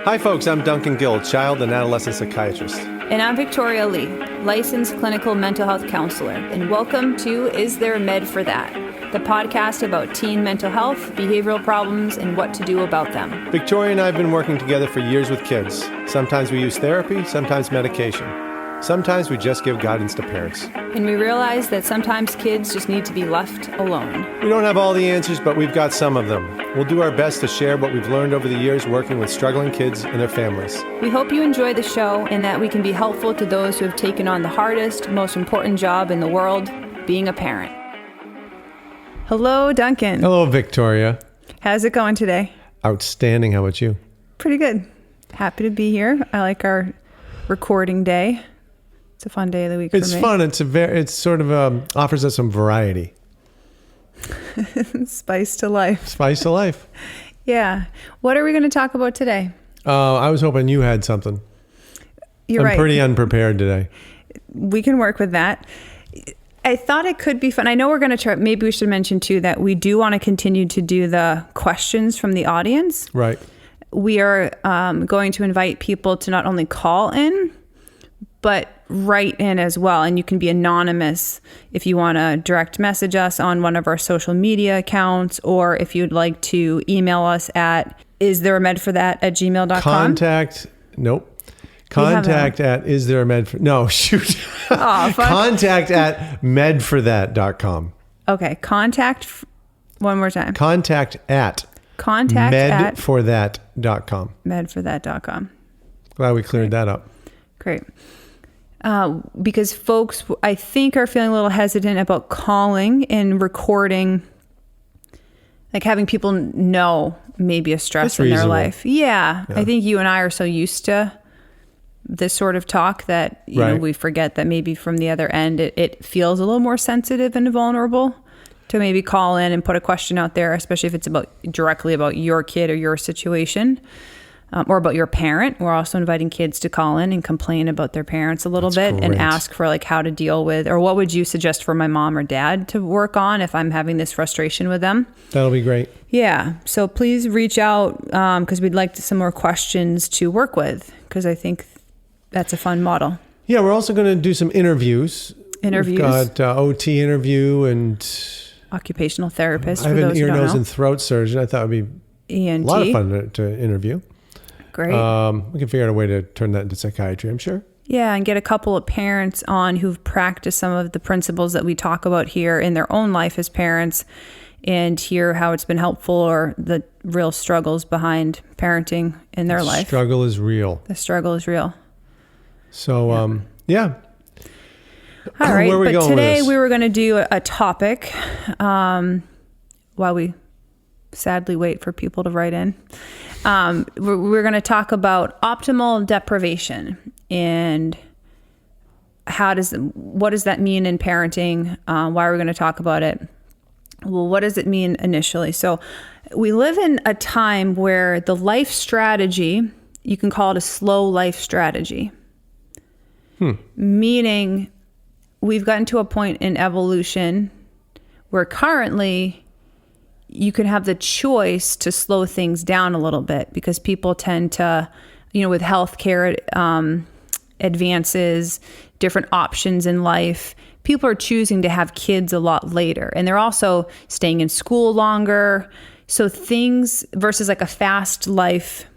Hi folks, I'm Duncan Gill, child and adolescent psychiatrist. And I'm Victoria Lee, licensed clinical mental health counselor. And welcome to Is There a Med for That? The podcast about teen mental health, behavioral problems, and what to do about them. Victoria and I have been working together for years with kids. Sometimes we use therapy, sometimes medication. Sometimes we just give guidance to parents. And we realize that sometimes kids just need to be left alone. We don't have all the answers, but we've got some of them. We'll do our best to share what we've learned over the years working with struggling kids and their families. We hope you enjoy the show and that we can be helpful to those who have taken on the hardest, most important job in the world, being a parent. Hello, Duncan. Hello, Victoria. How's it going today? Outstanding. How about you? Pretty good. Happy to be here. I like our recording day. It's a fun day of the week for me. It's fun. It's sort of offers us some variety. Spice to life. Spice to life. Yeah. What are we going to talk about today? I was hoping you had something. You're right. I'm pretty unprepared today. We can work with that. I thought it could be fun. I know we're going to try. Maybe we should mention too that we do want to continue to do the questions from the audience. Right. We are going to invite people to not only call in, but write in as well. And you can be anonymous if you want to direct message us on one of our social media accounts, or if you'd like to email us at isthereamedforthat@gmail.com. Contact at contact at medforthat.com. Okay. One more time. Contact at medforthat.com. Medforthat.com. Glad we cleared that up. Great. Because folks, I think, are feeling a little hesitant about calling and recording, like having people know maybe a stress in their life. Yeah. I think you and I are so used to this sort of talk that you know, we forget that maybe from the other end, it feels a little more sensitive and vulnerable to maybe call in and put a question out there, especially if it's directly about your kid or your situation. Or about your parent. We're also inviting kids to call in and complain about their parents a little bit. Great. And ask for like how to deal with, or what would you suggest for my mom or dad to work on if I'm having this frustration with them. That'll be great. Yeah. So please reach out because we'd like some more questions to work with, because I think that's a fun model. Yeah, we're also going to do some interviews. We've got OT interview and occupational therapist. I have an ear, nose, and throat surgeon. I thought it would be ENT. A lot of fun to interview. Great. We can figure out a way to turn that into psychiatry, I'm sure. Yeah, and get a couple of parents on who've practiced some of the principles that we talk about here in their own life as parents, and hear how it's been helpful or the real struggles behind parenting in their life. The struggle is real. So, yeah. All right, but today we were going to do a topic while we sadly wait for people to write in. We're going to talk about optimal deprivation and what does that mean in parenting? Why are we going to talk about it? Well, what does it mean initially? So we live in a time where the life strategy, you can call it a slow life strategy, meaning we've gotten to a point in evolution where currently you can have the choice to slow things down a little bit, because people tend to, with healthcare advances, different options in life, people are choosing to have kids a lot later, and they're also staying in school longer. So things versus like a fast life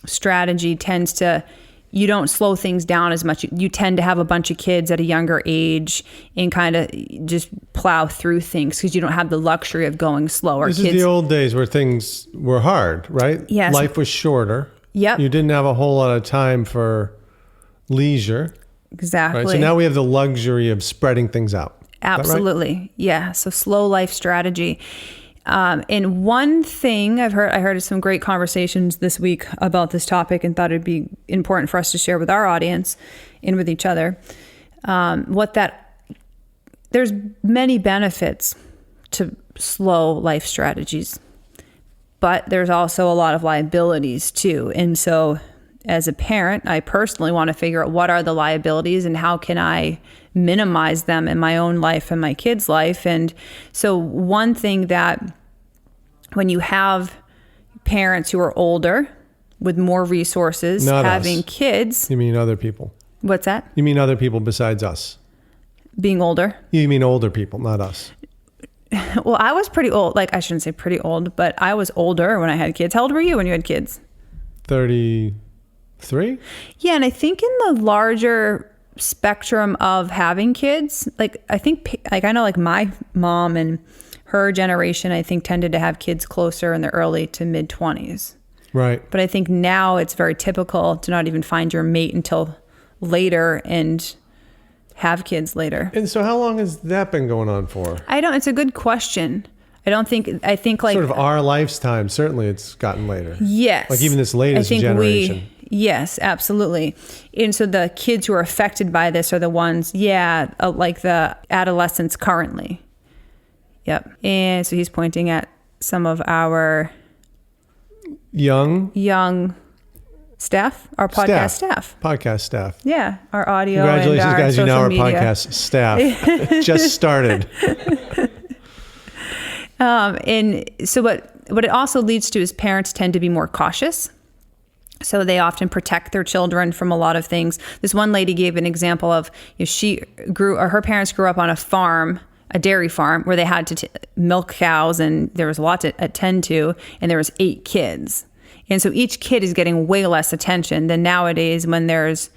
strategy tends to, you don't slow things down as much. You tend to have a bunch of kids at a younger age and kind of just plow through things because you don't have the luxury of going slower. This is the old days where things were hard, right? Yes. Life was shorter. Yep. You didn't have a whole lot of time for leisure. Exactly. Right? So now we have the luxury of spreading things out. Absolutely. Right? Yeah. So slow life strategy. And one thing I heard some great conversations this week about this topic and thought it'd be important for us to share with our audience and with each other. There's many benefits to slow life strategies, but there's also a lot of liabilities too. And so as a parent, I personally want to figure out what are the liabilities and how can I minimize them in my own life and my kids' life. And so one thing that when you have parents who are older, with more resources, Not having us. kids. You mean other people? What's that? You mean other people besides us? Being older. You mean older people, not us. Well, I was pretty old. Like, I shouldn't say pretty old, but I was older when I had kids. How old were you when you had kids? 33? Yeah, and I think in the larger spectrum of having kids, like I know like my mom and her generation, I think tended to have kids closer in the early to mid 20s. Right. But I think now it's very typical to not even find your mate until later and have kids later. And so how long has that been going on for? It's a good question. I think like Sort of our lifetime, certainly it's gotten later. yes. Like even this latest generation. Yes, absolutely. And so the kids who are affected by this are the ones, like the adolescents currently. Yep. And so he's pointing at some of our young staff, our podcast staff. Podcast staff. Yeah, our audio. Congratulations, and our guys! You social know our media. podcast staff just started. And so what it also leads to is parents tend to be more cautious. So they often protect their children from a lot of things. This one lady gave an example of her parents grew up on a farm, a dairy farm, where they had to milk cows, and there was a lot to attend to, and there was 8 kids. And so each kid is getting way less attention than nowadays when there's,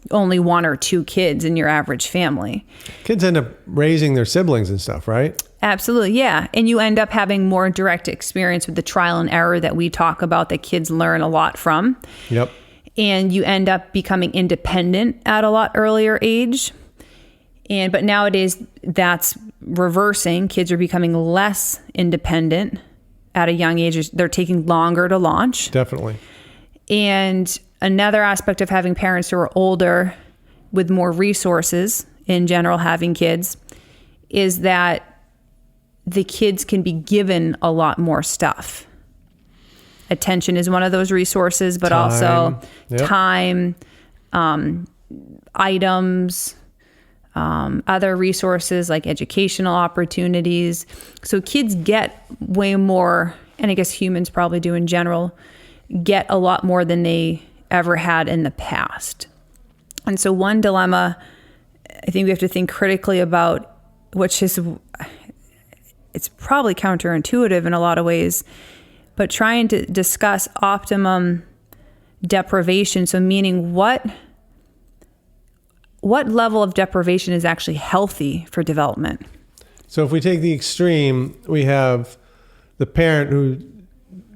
only 1 or 2 kids in your average family. Kids end up raising their siblings and stuff, right? Absolutely, yeah. And you end up having more direct experience with the trial and error that we talk about that kids learn a lot from. Yep. And you end up becoming independent at a lot earlier age. But nowadays that's reversing. Kids are becoming less independent at a young age. They're taking longer to launch. Definitely. And another aspect of having parents who are older with more resources, in general, having kids, is that the kids can be given a lot more stuff. Attention is one of those resources, but also time, items, other resources like educational opportunities. So kids get way more, and I guess humans probably do in general, get a lot more than they ever had in the past. And so one dilemma I think we have to think critically about, which is, it's probably counterintuitive in a lot of ways, but trying to discuss optimum deprivation. So meaning what level of deprivation is actually healthy for development? So if we take the extreme, we have the parent who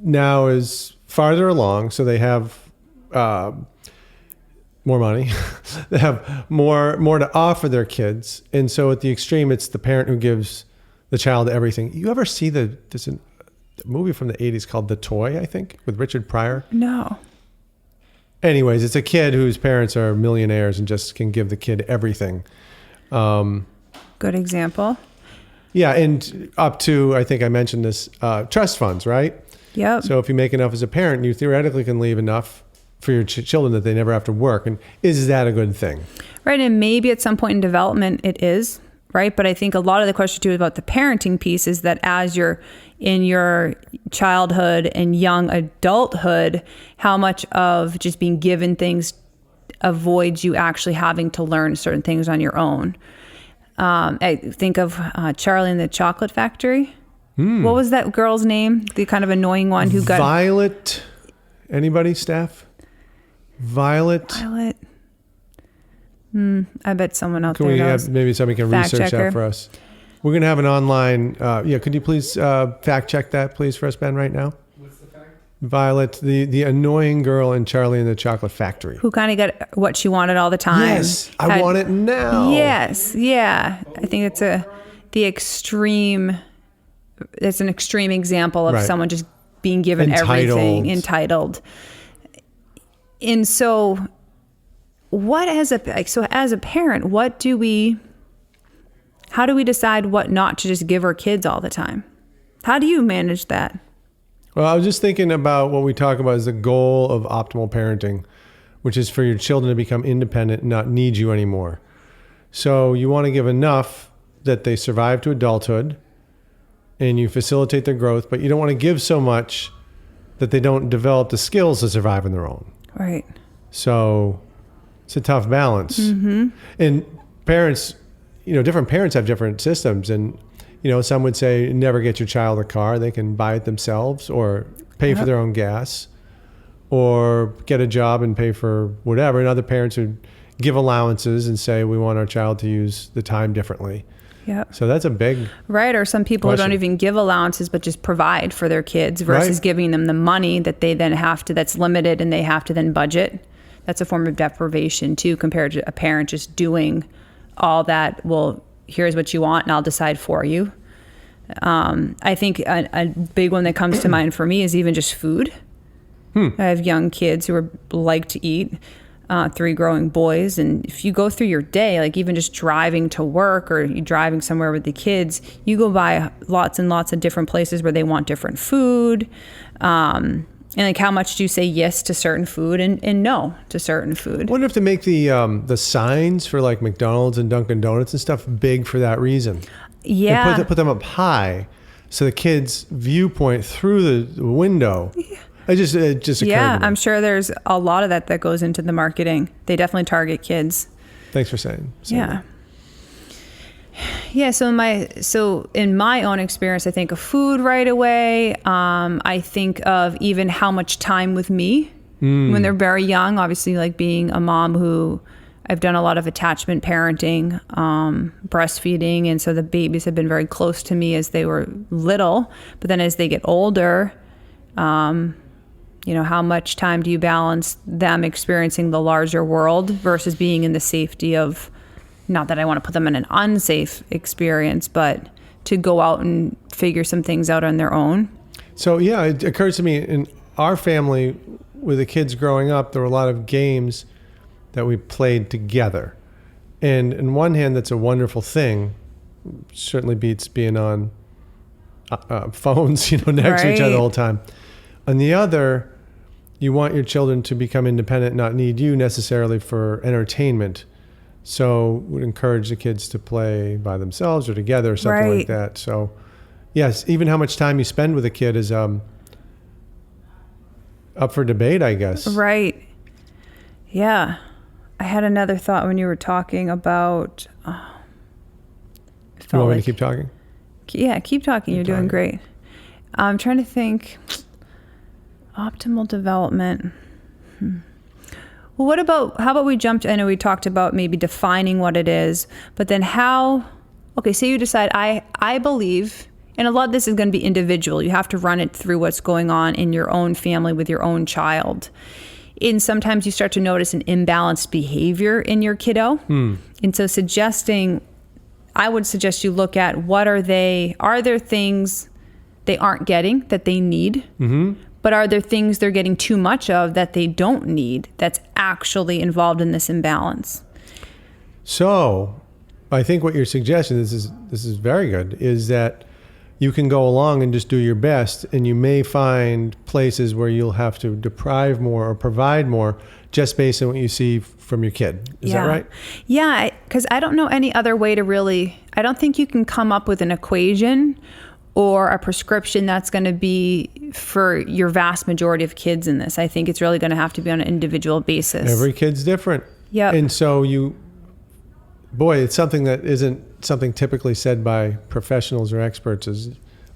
now is farther along, so they have more money, they have more to offer their kids, and so at the extreme, it's the parent who gives the child everything. You ever see there's a movie from the 80s called The Toy, I think, with Richard Pryor? No. Anyways, it's a kid whose parents are millionaires and just can give the kid everything. Good example. Yeah, and up to, I think I mentioned this, trust funds, right? Yep. So if you make enough as a parent, you theoretically can leave enough for your children that they never have to work. And is that a good thing? Right, and maybe at some point in development it is, right? But I think a lot of the question too about the parenting piece is that as you're in your childhood and young adulthood, how much of just being given things avoids you actually having to learn certain things on your own. I think of Charlie and the Chocolate Factory. What was that girl's name? The kind of annoying one who got... Violet. Anybody, staff? Violet. I bet someone out Can there we knows. have, maybe somebody can Fact research checker. that for us. We're going to have an online... could you please fact check that, please, for us, Ben, right now? What's the fact? Violet, the annoying girl in Charlie and the Chocolate Factory. Who kind of got what she wanted all the time. Yes, I want it now. Yes, yeah. I think it's the extreme... It's an extreme example of Right. someone just being given Entitled. everything, entitled. And so, as a parent, how do we decide what not to just give our kids all the time? How do you manage that? Well, I was just thinking about what we talk about as the goal of optimal parenting, which is for your children to become independent and not need you anymore. So you want to give enough that they survive to adulthood and you facilitate their growth, but you don't want to give so much that they don't develop the skills to survive on their own. Right. So it's a tough balance. And parents, different parents have different systems. And, some would say never get your child a car. They can buy it themselves or pay for their own gas or get a job and pay for whatever. And other parents would give allowances and say, we want our child to use the time differently. Yeah. So that's a big Right. Or some people who don't even give allowances, but just provide for their kids versus giving them the money that they then have to, that's limited and they have to then budget. That's a form of deprivation too, compared to a parent just doing all that. Well, here's what you want and I'll decide for you. I think a big one that comes to mind for me is even just food. I have young kids who like to eat. 3 growing boys, and if you go through your day, like even just driving to work or you driving somewhere with the kids, you go by lots and lots of different places where they want different food, and like how much do you say yes to certain food and no to certain food? I wonder if they make the signs for like McDonald's and Dunkin' Donuts and stuff big for that reason. Yeah, and put them up high so the kids' viewpoint through the window. It just occurred to me. I'm sure there's a lot of that goes into the marketing. They definitely target kids. Thanks for saying yeah. That. Yeah. So in my own experience, I think of food right away. I think of even how much time with me when they're very young. Obviously, like being a mom who I've done a lot of attachment parenting, breastfeeding, and so the babies have been very close to me as they were little. But then as they get older, how much time do you balance them experiencing the larger world versus being in the safety of, not that I want to put them in an unsafe experience, but to go out and figure some things out on their own. So yeah, it occurs to me in our family with the kids growing up, there were a lot of games that we played together. And in one hand, that's a wonderful thing. Certainly beats being on phones, next to each other the whole time. On the other, you want your children to become independent, not need you necessarily for entertainment. So would encourage the kids to play by themselves or together or something like that. So yes, even how much time you spend with a kid is up for debate, I guess. Right. Yeah. I had another thought when you were talking about... you want me to keep talking? Yeah, keep talking. You're doing great. I'm trying to think... Optimal development. Well, how about we jumped, I know we talked about maybe defining what it is, but then say you decide, I believe, and a lot of this is going to be individual. You have to run it through what's going on in your own family with your own child. And sometimes you start to notice an imbalanced behavior in your kiddo. And so I would suggest you look at are there things they aren't getting that they need? But are there things they're getting too much of that they don't need that's actually involved in this imbalance? So I think what you're suggesting, this is very good, is that you can go along and just do your best, and you may find places where you'll have to deprive more or provide more just based on what you see from your kid. Is that right? Yeah, because I don't know any other way to really, I don't think you can come up with an equation or a prescription that's going to be for your vast majority of kids in this. I think it's really going to have to be on an individual basis. Every kid's different. Yeah. And so it's something that isn't something typically said by professionals or experts,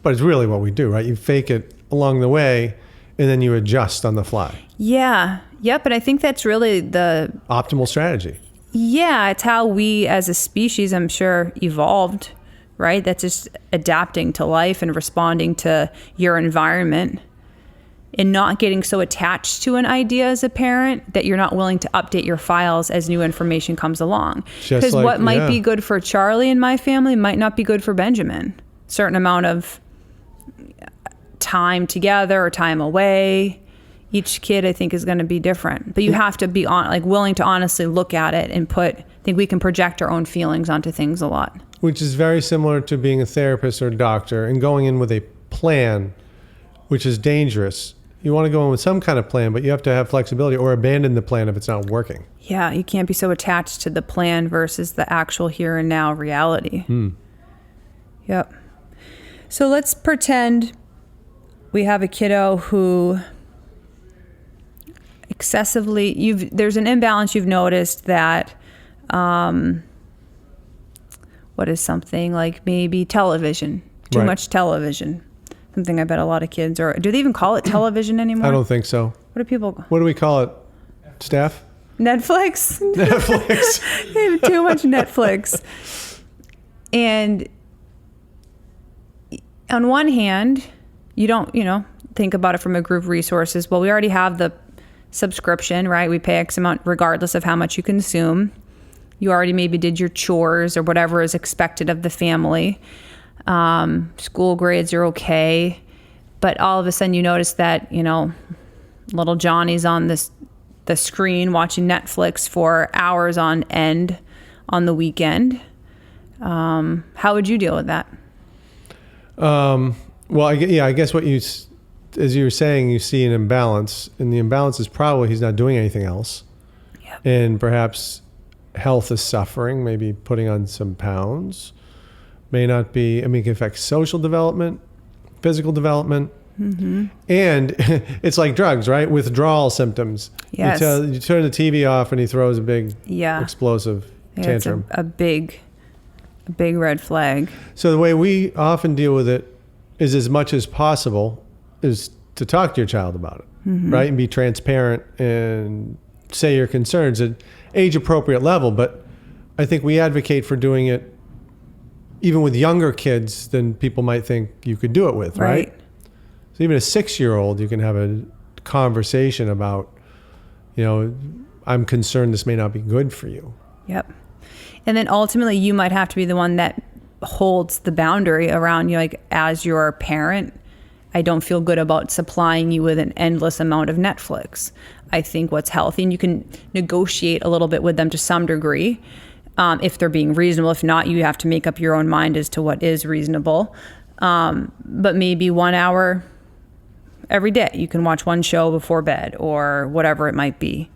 but it's really what we do, right? You fake it along the way and then you adjust on the fly. Yeah. Yep. And I think that's really the optimal strategy. Yeah. It's how we as a species, I'm sure, evolved. Right? That's just adapting to life and responding to your environment and not getting so attached to an idea as a parent that you're not willing to update your files as new information comes along. Because what might be good for Charlie and my family might not be good for Benjamin. Certain amount of time together or time away. Each kid, I think, is going to be different. But you have to be willing to honestly look at it and I think we can project our own feelings onto things a lot. Which is very similar to being a therapist or a doctor and going in with a plan, which is dangerous. You want to go in with some kind of plan, but you have to have flexibility or abandon the plan if it's not working. Yeah, you can't be so attached to the plan versus the actual here and now reality. Yep. So let's pretend we have a kiddo who excessively, there's an imbalance you've noticed that, what is something like maybe television, too Right. much television. Something I bet a lot of kids, or do they even call it television anymore? I don't think so. What do people? What do we call it? Staff? Netflix? Netflix. They have too much Netflix. And on one hand, you don't, think about it from a group resources. Well, we already have the subscription, right? We pay X amount regardless of how much you consume. You already maybe did your chores or whatever is expected of the family. School grades are okay. But all of a sudden you notice that, little Johnny's on the screen watching Netflix for hours on end on the weekend. How would you deal with that? Well, I guess what as you were saying, you see an imbalance, and the imbalance is probably he's not doing anything else. Yep. And perhaps health is suffering, maybe putting on some pounds. May not be, it can affect social development, physical development. Mm-hmm. And it's like drugs, right? Withdrawal symptoms. Yes. You turn the TV off and he throws a big explosive tantrum. It's a big red flag. So the way we often deal with it is, as much as possible, is to talk to your child about it, mm-hmm. right? And be transparent and say your concerns at age-appropriate level. But I think we advocate for doing it even with younger kids than people might think you could do it with, right? So even a 6-year-old, you can have a conversation about, I'm concerned this may not be good for you. Yep. And then ultimately you might have to be the one that holds the boundary around you, like, as your parent, I don't feel good about supplying you with an endless amount of Netflix. I think what's healthy, and you can negotiate a little bit with them to some degree, if they're being reasonable. If not, you have to make up your own mind as to what is reasonable. But maybe 1 hour every day, you can watch one show before bed or whatever it might be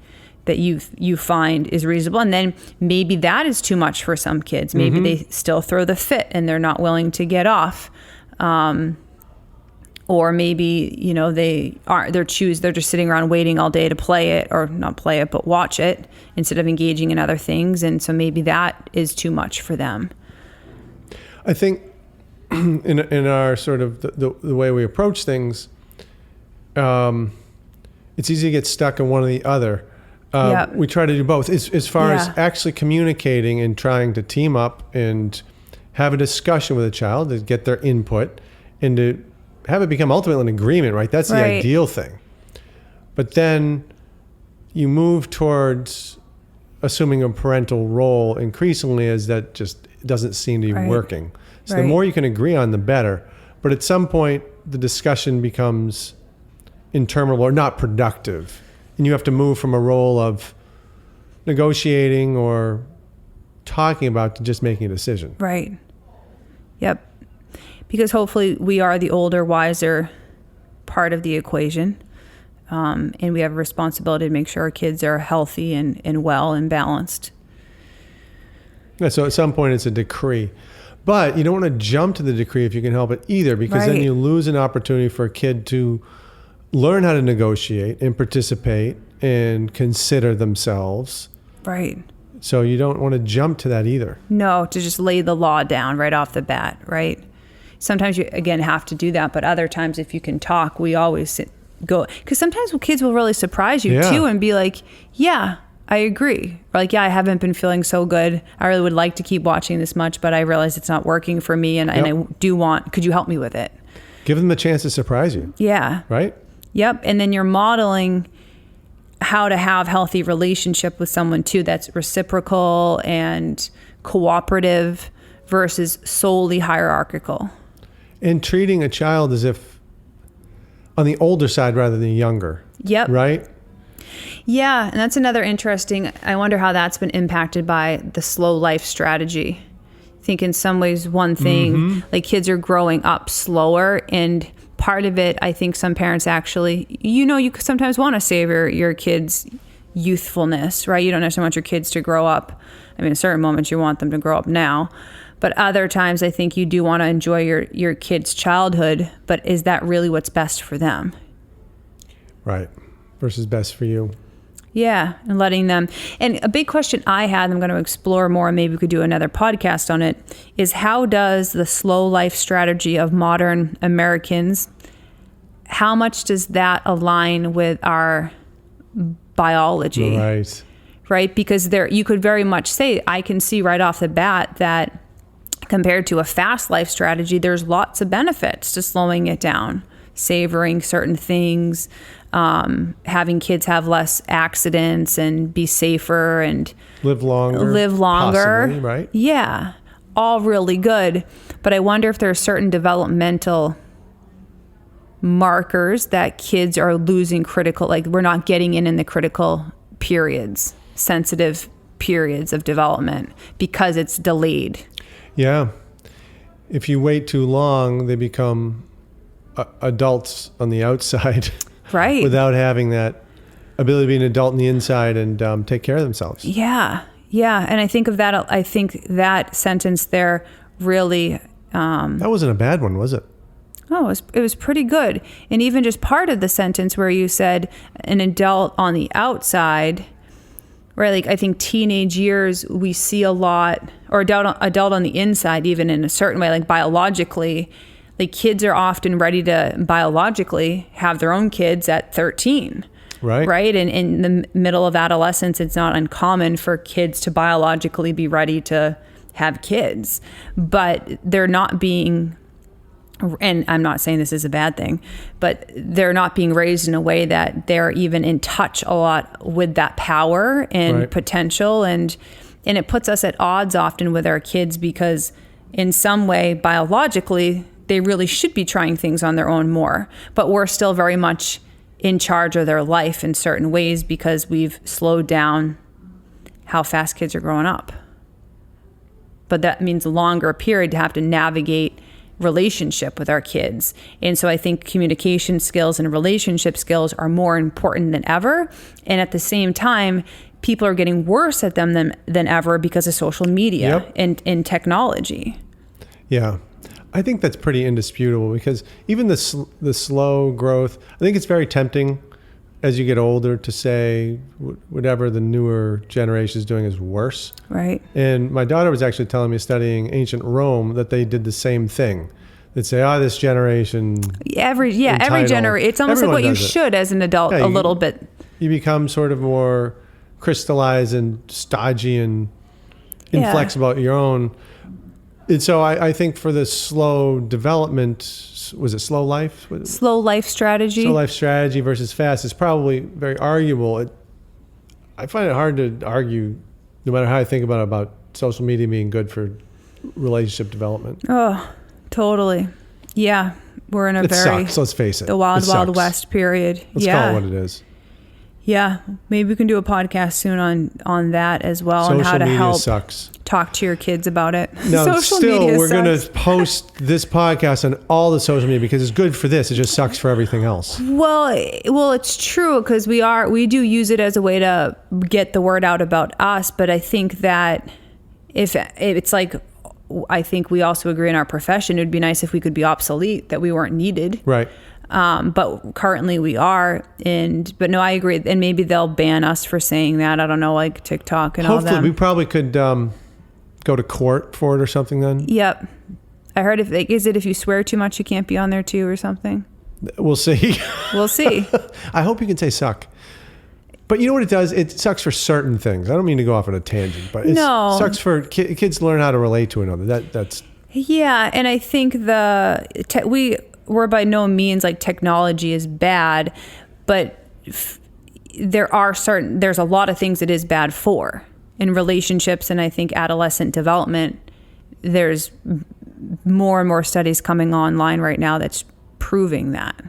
that you find is reasonable. And then maybe that is too much for some kids. Maybe mm-hmm. they still throw the fit and they're not willing to get off. Or maybe, they're just sitting around waiting all day to play it, or not play it, but watch it instead of engaging in other things. And so maybe that is too much for them. I think in our sort of the way we approach things, it's easy to get stuck in one or the other. Yep. We try to do both as far as actually communicating and trying to team up and have a discussion with a child to get their input and to have it become ultimately an agreement, right? That's the ideal thing. But then you move towards assuming a parental role increasingly, as that just doesn't seem to be working. So the more you can agree on, the better. But at some point, the discussion becomes interminable or not productive. And you have to move from a role of negotiating or talking about to just making a decision. Right. Yep. Because hopefully we are the older, wiser part of the equation. And we have a responsibility to make sure our kids are healthy and well and balanced. Yeah, so at some point it's a decree. But you don't want to jump to the decree if you can help it either, because then you lose an opportunity for a kid to learn how to negotiate and participate and consider themselves. Right. So you don't want to jump to that either. No, to just lay the law down right off the bat, right? Sometimes you, again, have to do that. But other times, if you can talk, we always go. Because sometimes kids will really surprise you, too, and be like, yeah, I agree. Or like, yeah, I haven't been feeling so good. I really would like to keep watching this much, but I realize it's not working for me. And I do want, could you help me with it? Give them a chance to surprise you. Yeah. Right? Yep. And then you're modeling how to have healthy relationship with someone too, that's reciprocal and cooperative versus solely hierarchical. And treating a child as if on the older side rather than younger. Yep. Right? Yeah. And that's another interesting, I wonder how that's been impacted by the slow life strategy. I think in some ways one thing, like kids are growing up slower, and part of it, I think some parents actually, you sometimes want to savor your kids' youthfulness, right? You don't necessarily want your kids to grow up. I mean, at certain moments you want them to grow up now. But other times I think you do want to enjoy your kid's childhood, but is that really what's best for them? Right. Versus best for you. Yeah, and letting them. And a big question I had, and I'm going to explore more, and maybe we could do another podcast on it, is how does the slow life strategy of modern Americans, how much does that align with our biology? Right. Right? Because you could very much say, I can see right off the bat that compared to a fast life strategy, there's lots of benefits to slowing it down, savoring certain things, having kids have less accidents and be safer and live longer, possibly, right? Yeah, all really good. But I wonder if there are certain developmental markers that kids are losing critical, like we're not getting in the critical periods, sensitive periods of development because it's delayed. Yeah. If you wait too long, they become adults on the outside. Right. Without having that ability to be an adult on the inside and take care of themselves. Yeah. Yeah. And I think of that, I think that sentence there really... that wasn't a bad one, was it? Oh, it was pretty good. And even just part of the sentence where you said an adult on the outside, right? Like I think teenage years, we see a lot, or adult on the inside, even in a certain way, like biologically, like kids are often ready to biologically have their own kids at 13. Right. Right. And in the middle of adolescence, it's not uncommon for kids to biologically be ready to have kids, but they're not being, and I'm not saying this is a bad thing, but they're not being raised in a way that they're even in touch a lot with that power and potential. And it puts us at odds often with our kids because in some way, biologically, they really should be trying things on their own more, but we're still very much in charge of their life in certain ways because we've slowed down how fast kids are growing up. But that means a longer period to have to navigate relationship with our kids. And so I think communication skills and relationship skills are more important than ever. And at the same time, people are getting worse at them than ever because of social media and technology. Yeah. I think that's pretty indisputable because even the slow growth, I think it's very tempting as you get older to say whatever the newer generation is doing is worse. Right. And my daughter was actually telling me, studying ancient Rome, that they did the same thing. They'd say, this generation. Every generation. It's almost like what you should as an adult a little bit. You become sort of more crystallized and stodgy and inflexible about your own. And so I think for the slow development, was it slow life? Slow life strategy. Slow life strategy versus fast is probably very arguable. I find it hard to argue, no matter how I think about social media being good for relationship development. Oh, totally. Yeah. We're in a sucks, let's face it. The wild west period. Let's call it what it is. Yeah. Maybe we can do a podcast soon on that as well. Social and how to media help sucks. Talk to your kids about it. No, we're going to post this podcast on all the social media because it's good for this. It just sucks for everything else. Well, it's true because we do use it as a way to get the word out about us. But I think that if it's like, I think we also agree in our profession, it would be nice if we could be obsolete, that we weren't needed. Right. But currently we are, but no, I agree. And maybe they'll ban us for saying that. I don't know, like TikTok and all that. Hopefully we probably could go to court for it or something then. Yep. I heard is it if you swear too much, you can't be on there too or something? We'll see. We'll see. I hope you can say suck. But you know what it does? It sucks for certain things. I don't mean to go off on a tangent, but it sucks for kids learn how to relate to another. That's. Yeah. And I think we're by no means like technology is bad, but there's a lot of things it is bad for in relationships. And I think adolescent development, there's more and more studies coming online right now that's proving that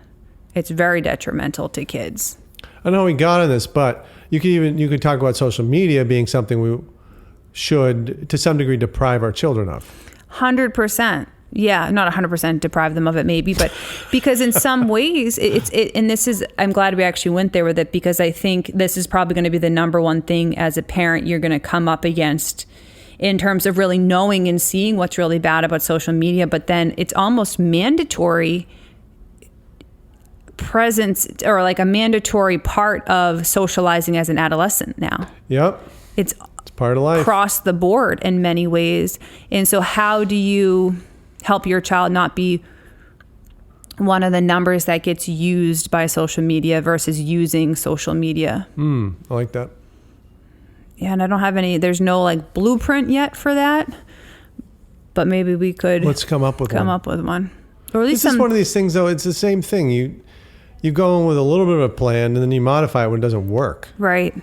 it's very detrimental to kids. I know we got on this, but you could talk about social media being something we should to some degree deprive our children of. 100%. Yeah, not 100% deprive them of it maybe, but because in some ways and this is, I'm glad we actually went there with it because I think this is probably going to be the number one thing as a parent you're going to come up against in terms of really knowing and seeing what's really bad about social media. But then it's almost mandatory presence, or like a mandatory part of socializing as an adolescent now. Yep. It's part of life. Across the board in many ways. And so how do you help your child not be one of the numbers that gets used by social media versus using social media? I like that. Yeah, and I don't have there's no like blueprint yet for that, but maybe we could let's come up with one. Or at least this is one of these things, though. It's the same thing. You go in with a little bit of a plan, and then you modify it when it doesn't work. Right.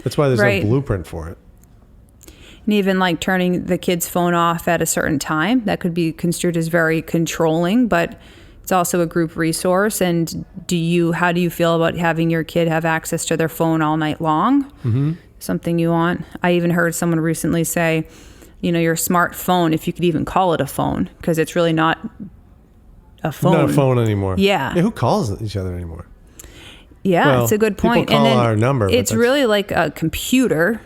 That's why there's no blueprint for it. And even like turning the kid's phone off at a certain time, that could be construed as very controlling, but it's also a group resource. And how do you feel about having your kid have access to their phone all night long? Mm-hmm. Something you want. I even heard someone recently say, your smartphone, if you could even call it a phone, because it's really not a phone. Not a phone anymore. Yeah. Who calls each other anymore? Yeah, it's a good point. People call our number. It's really like a computer.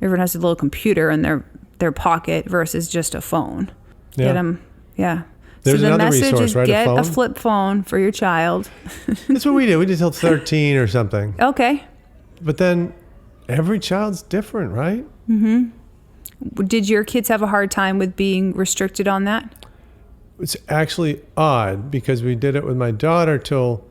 Everyone has a little computer in their pocket versus just a phone. Yeah. Get them. Yeah. There's so the another message resource, is right? get a flip phone for your child. That's what we did. We did till 13 or something. Okay. But then every child's different, right? Mm-hmm. Did your kids have a hard time with being restricted on that? It's actually odd because we did it with my daughter till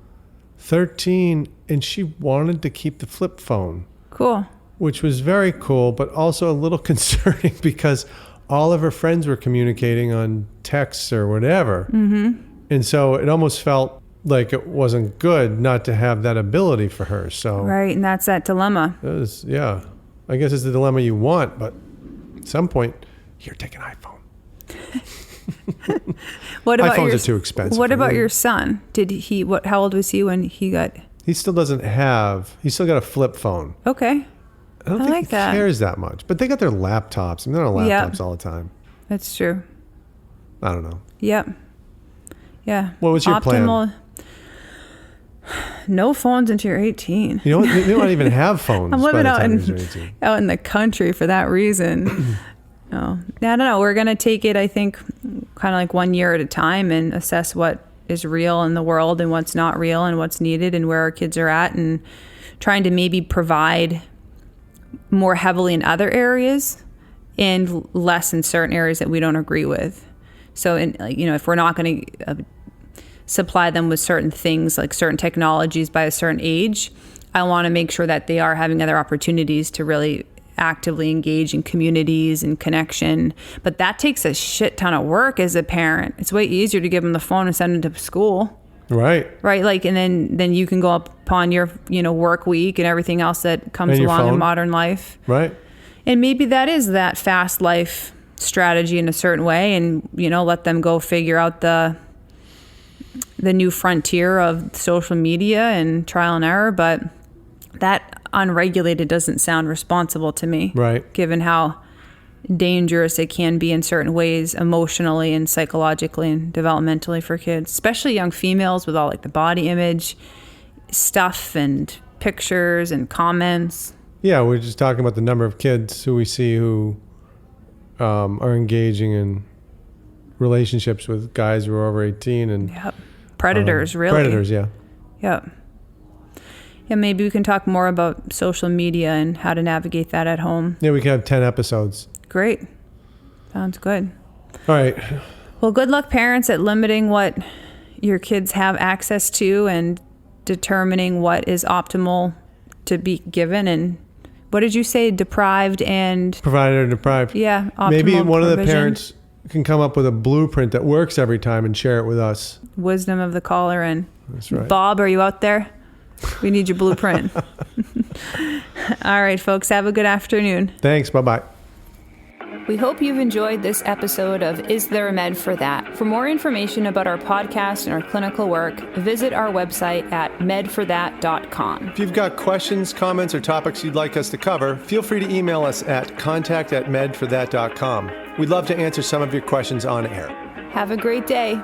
13, and she wanted to keep the flip phone. Cool. Which was very cool, but also a little concerning because all of her friends were communicating on texts or whatever. Mm-hmm. And so it almost felt like it wasn't good not to have that ability for her. So right, and that's that dilemma. Yeah. I guess it's the dilemma you want, but at some point, here, take an iPhone. What about iPhones are too expensive. What about your son? How old was he when he got? He's still got a flip phone. Okay. I don't think he cares that much. But they got their laptops. I mean, they're on laptops all the time. That's true. I don't know. Yep. Yeah. What was your plan? No phones until you're 18. You know what? They don't even have phones. I'm living out in the country for that reason. No, I don't know. We're going to take it, I think, kind of like 1 year at a time and assess what is real in the world and what's not real and what's needed and where our kids are at, and trying to maybe provide more heavily in other areas and less in certain areas that we don't agree with. So, if we're not going to supply them with certain things, like certain technologies by a certain age, I want to make sure that they are having other opportunities to really actively engage in communities and connection. But that takes a shit ton of work as a parent. It's way easier to give them the phone and send them to school. Right. Like, and then you can go upon your, work week and everything else that comes along in modern life. Right. And maybe that is that fast life strategy in a certain way, and, let them go figure out the new frontier of social media and trial and error. But that unregulated doesn't sound responsible to me. Right. Given how dangerous it can be in certain ways, emotionally and psychologically and developmentally for kids, especially young females, with all like the body image stuff and pictures and comments. Yeah, we're just talking about the number of kids who we see who are engaging in relationships with guys who are over 18 and predators, really. Predators, yeah. Yep. Yeah, maybe we can talk more about social media and how to navigate that at home. Yeah, we can have 10 episodes. Great. Sounds good. All right. Well, good luck, parents, at limiting what your kids have access to and determining what is optimal to be given. And what did you say? Deprived and... Provided or deprived. Yeah. Maybe one of the parents can come up with a blueprint that works every time and share it with us. Wisdom of the caller. And that's right. Bob, are you out there? We need your blueprint. All right, folks. Have a good afternoon. Thanks. Bye-bye. We hope you've enjoyed this episode of Is There a Med for That? For more information about our podcast and our clinical work, visit our website at medforthat.com. If you've got questions, comments, or topics you'd like us to cover, feel free to email us at contact@medforthat.com. We'd love to answer some of your questions on air. Have a great day.